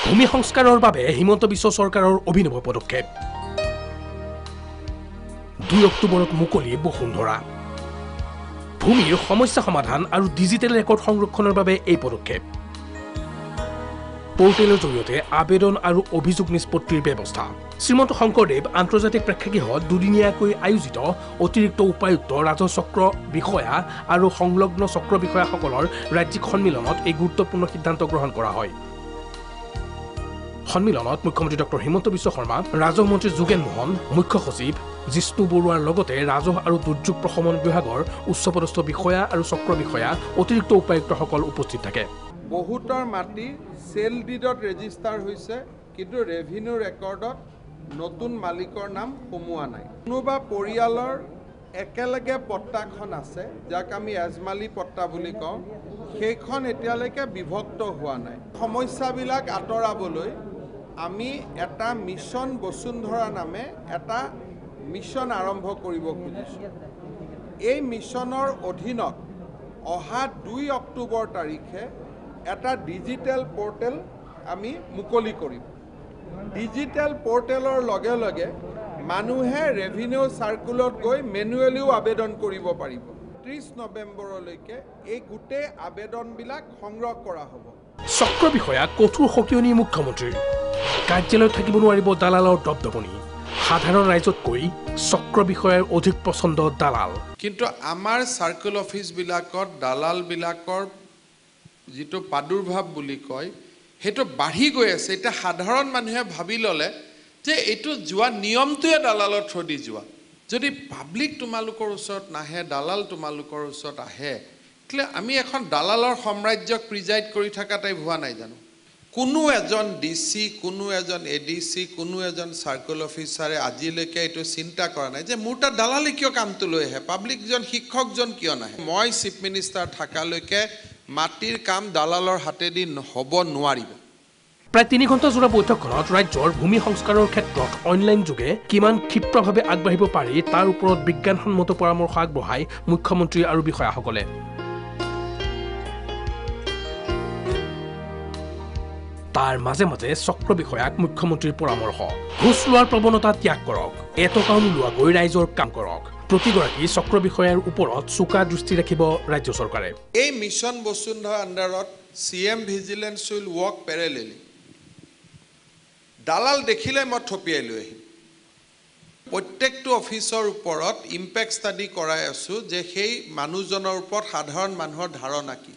ভূমি সংস্কাৰৰ বাবে হিমন্ত বিশ্ব চৰকাৰৰ অভিনৱ পদক্ষেপ 2 অক্টোবৰত মুকলি বসুন্ধৰা ভূমিৰ সমস্যা সমাধান আৰু ডিজিটেল ৰেকৰ্ড সংৰক্ষণৰ বাবে এই পদক্ষেপ পোৰ্টেলৰ জৰিয়তে আবেদন আৰু অভিযোগ নিষ্পত্তিৰ ব্যৱস্থা শ্ৰীমন্ত শংকৰদেৱ আন্তৰ্জাতিক প্ৰেক্ষাগৃহত দুদিনীয়াকৈ আয়োজিত অতিৰিক্ত উপায়ুক্ত ৰাজচক্ৰ বিষয়া আৰু সংলগ্ন চক্ৰ বিষয়াসকলৰ ৰাজ্যিক সন্মিলনত এই গুৰুত্বপূৰ্ণ সিদ্ধান্ত গ্ৰহণ কৰা হয় সন্মিলনত মুখ্যমন্ত্ৰী ডক্টৰ হিমন্ত বিশ্ব শৰ্মা ৰাজহ মন্ত্ৰী যোগেন মোহন মুখ্য সচিব জিষ্ণু বৰুৱাৰ লগতে ৰাজহ আৰু দুৰ্যোগ প্ৰশমন বিভাগৰ উচ্চপদস্থ বিষয়া আৰু চক্ৰ বিষয়া অতিৰিক্ত উপায়ুক্তসকল উপস্থিত থাকে বহুতৰ মাটি সেল ডিডত ৰেজিষ্টাৰ হৈছে কিন্তু ৰেভিনিউ ৰেকৰ্ডত নতুন মালিকৰ নাম সোমোৱা নাই কোনোবা পৰিয়ালৰ একেলগে পট্টাখন আছে যাক আমি এজমালি পট্টা বুলি কওঁ সেইখন এতিয়ালৈকে বিভক্ত হোৱা নাই সমস্যাবিলাক আঁতৰাবলৈ আমি এটা মিছন বসুন্ধৰা নামে এটা মিছন আৰম্ভ কৰিব খুজিছোঁ এই মিছনৰ অধীনত অহা 2 অক্টোবৰ তাৰিখে এটা ডিজিটেল পোৰ্টেল আমি মুকলি কৰিম ডিজিটেল পোৰ্টেলৰ লগে লগে মানুহে ৰেভিনিউ সাৰ্কুলত গৈ মেনুৱেলিও আবেদন কৰিব পাৰিব 30 নৱেম্বৰলৈকে এই গোটেই আবেদনবিলাক সংগ্ৰহ কৰা হ'ব চক্ৰ বিষয়া কঠোৰ সকিয়নি মুখ্যমন্ত্ৰীৰ কাৰ্যালয়ত থাকিব নোৱাৰিব দালালৰ দবদবনি সাধাৰণ ৰাইজতকৈ চক্ৰ বিষয়াৰ অধিক পছন্দ দালাল কিন্তু আমাৰ সাৰ্কুল অফিচবিলাকত দালালবিলাকৰ যিটো প্ৰাদুৰ্ভাৱ বুলি কয় হেতু বাঢ়ি গৈ আছে এটা সাধাৰণ মানুহে ভাবি ললে যে এটো যোৱা নিয়মটোৱে দালালৰ থ্ৰদি যোৱা যদি পাব্লিক তোমালোকৰ ওচৰত নাহে দালাল তোমালোকৰ ওচৰত আহে ক্লে আমি এখন দালালৰ সাম্ৰাজ্যক প্ৰিজাইড কৰি থকা টাইপ হোৱা নাই জানো কোনো এজন ডিসি কোনো এজন এডিসি কোনো এজন সাৰ্কুল অফিচাৰে আজিলৈকে এটো চিন্তা কৰা নাই যে মোৰটা দালালে কিয় কামটো লৈ আহে পাব্লিক জন শিক্ষকজন কিয় নাহে মই চিফ মিনিষ্টাৰ থাকালৈকে মাটিৰ কাম দালালৰ হাতেদি হ'ব নোৱাৰিব প্ৰায় 3 ঘণ্টা জোৰা বৈঠকখনত ৰাজ্যৰ ভূমি সংস্কাৰৰ ক্ষেত্ৰত অনলাইন যোগে কিমান ক্ষিপ্ৰভাৱে আগবাঢ়িব পাৰি তাৰ ওপৰত বিজ্ঞানসন্মত পৰামৰ্শ আগবঢ়াই মুখ্যমন্ত্ৰী আৰু বিষয়াসকলে তাৰ মাজে মাজে চক্ৰ বিষয়াক মুখ্যমন্ত্ৰীৰ পৰামৰ্শ ঘুষ লোৱাৰ প্ৰৱণতা ত্যাগ কৰক এটকাও নোলোৱাকৈ ৰাইজৰ কাম কৰক প্ৰতিগৰাকী চক্ৰ বিষয়াৰ ওপৰত চোকা দৃষ্টি ৰাখিব ৰাজ্য চৰকাৰে এই মিছন বসুন্ধৰা আণ্ডাৰত CM vigilance will work parallelly দালাল দেখিলে মই থপিয়াই লৈ আহিম প্ৰত্যেকটো অফিচৰ ওপৰত ইম্পেক্ট ষ্টাডি কৰাই আছো যে সেই মানুহজনৰ ওপৰত সাধাৰণ মানুহৰ ধাৰণা কি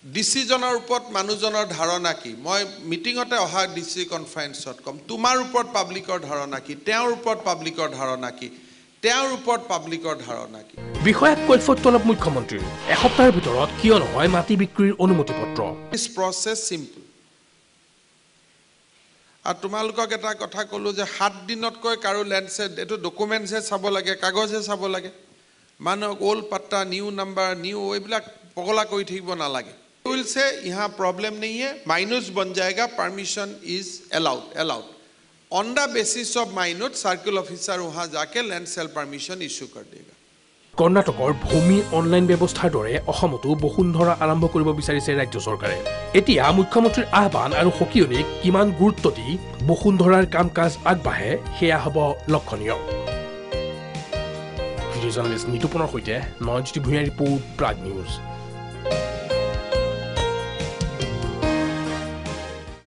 ডিচিজনৰ ওপৰত মানুহজনৰ ধাৰণা কি মই মিটিঙতে অহা ডিসি কনফাৰেন্সত কম তোমাৰ ওপৰত পাব্লিকৰ ধাৰণা কি তেওঁৰ ওপৰত পাব্লিকৰ ধাৰণা কি তেওঁৰ ওপৰত পাব্লিকৰ ধাৰণা কি বিষয়াক কৈফত তলব মুখ্যমন্ত্ৰীৰ এসপ্তাহৰ ভিতৰত কিয় নহয় মাটি বিক্ৰীৰ অনুমতি পত্ৰ দিস প্ৰসেস সিম্পল আৰু তোমালোকক এটা কথা ক'লো যে 7 দিনতকৈ কাৰো লেন্ডছেট এটো ডকুমেন্টছে চাব লাগে কাগজে চাব লাগে মানুহক ওল্ড পাট্টা নিউ নাম্বাৰ নিউ এইবিলাক পগলা কৰি থাকিব নালাগে will say यहाँ प्रॉब्लम नहीं है माइनस बन जाएगा permission is allowed on the basis of minute circle officer वहाँ जाके लैंड सेल परमिशन इश्यू कर देगा কৰ্ণাটকৰ ভূমি অনলাইন ব্যৱস্থাৰ দৰে অসমতো বসুন্ধৰা আৰম্ভ কৰিব বিচাৰিছে ৰাজ্য চৰকাৰে এতিয়া মুখ্যমন্ত্ৰীৰ আহ্বান আৰু সকিয়নিক কিমান গুৰুত্ব দি বসুন্ধৰাৰ কাম-কাজ আগবাঢ়ে সেয়া হ'ব লক্ষণীয় ভিডিঅ' জাৰ্নেলিষ্ট নিতুপনৰ সৈতে নয়নজ্যোতি ভূঞাৰ ৰিপৰ্ট প্ৰাগ নিউজ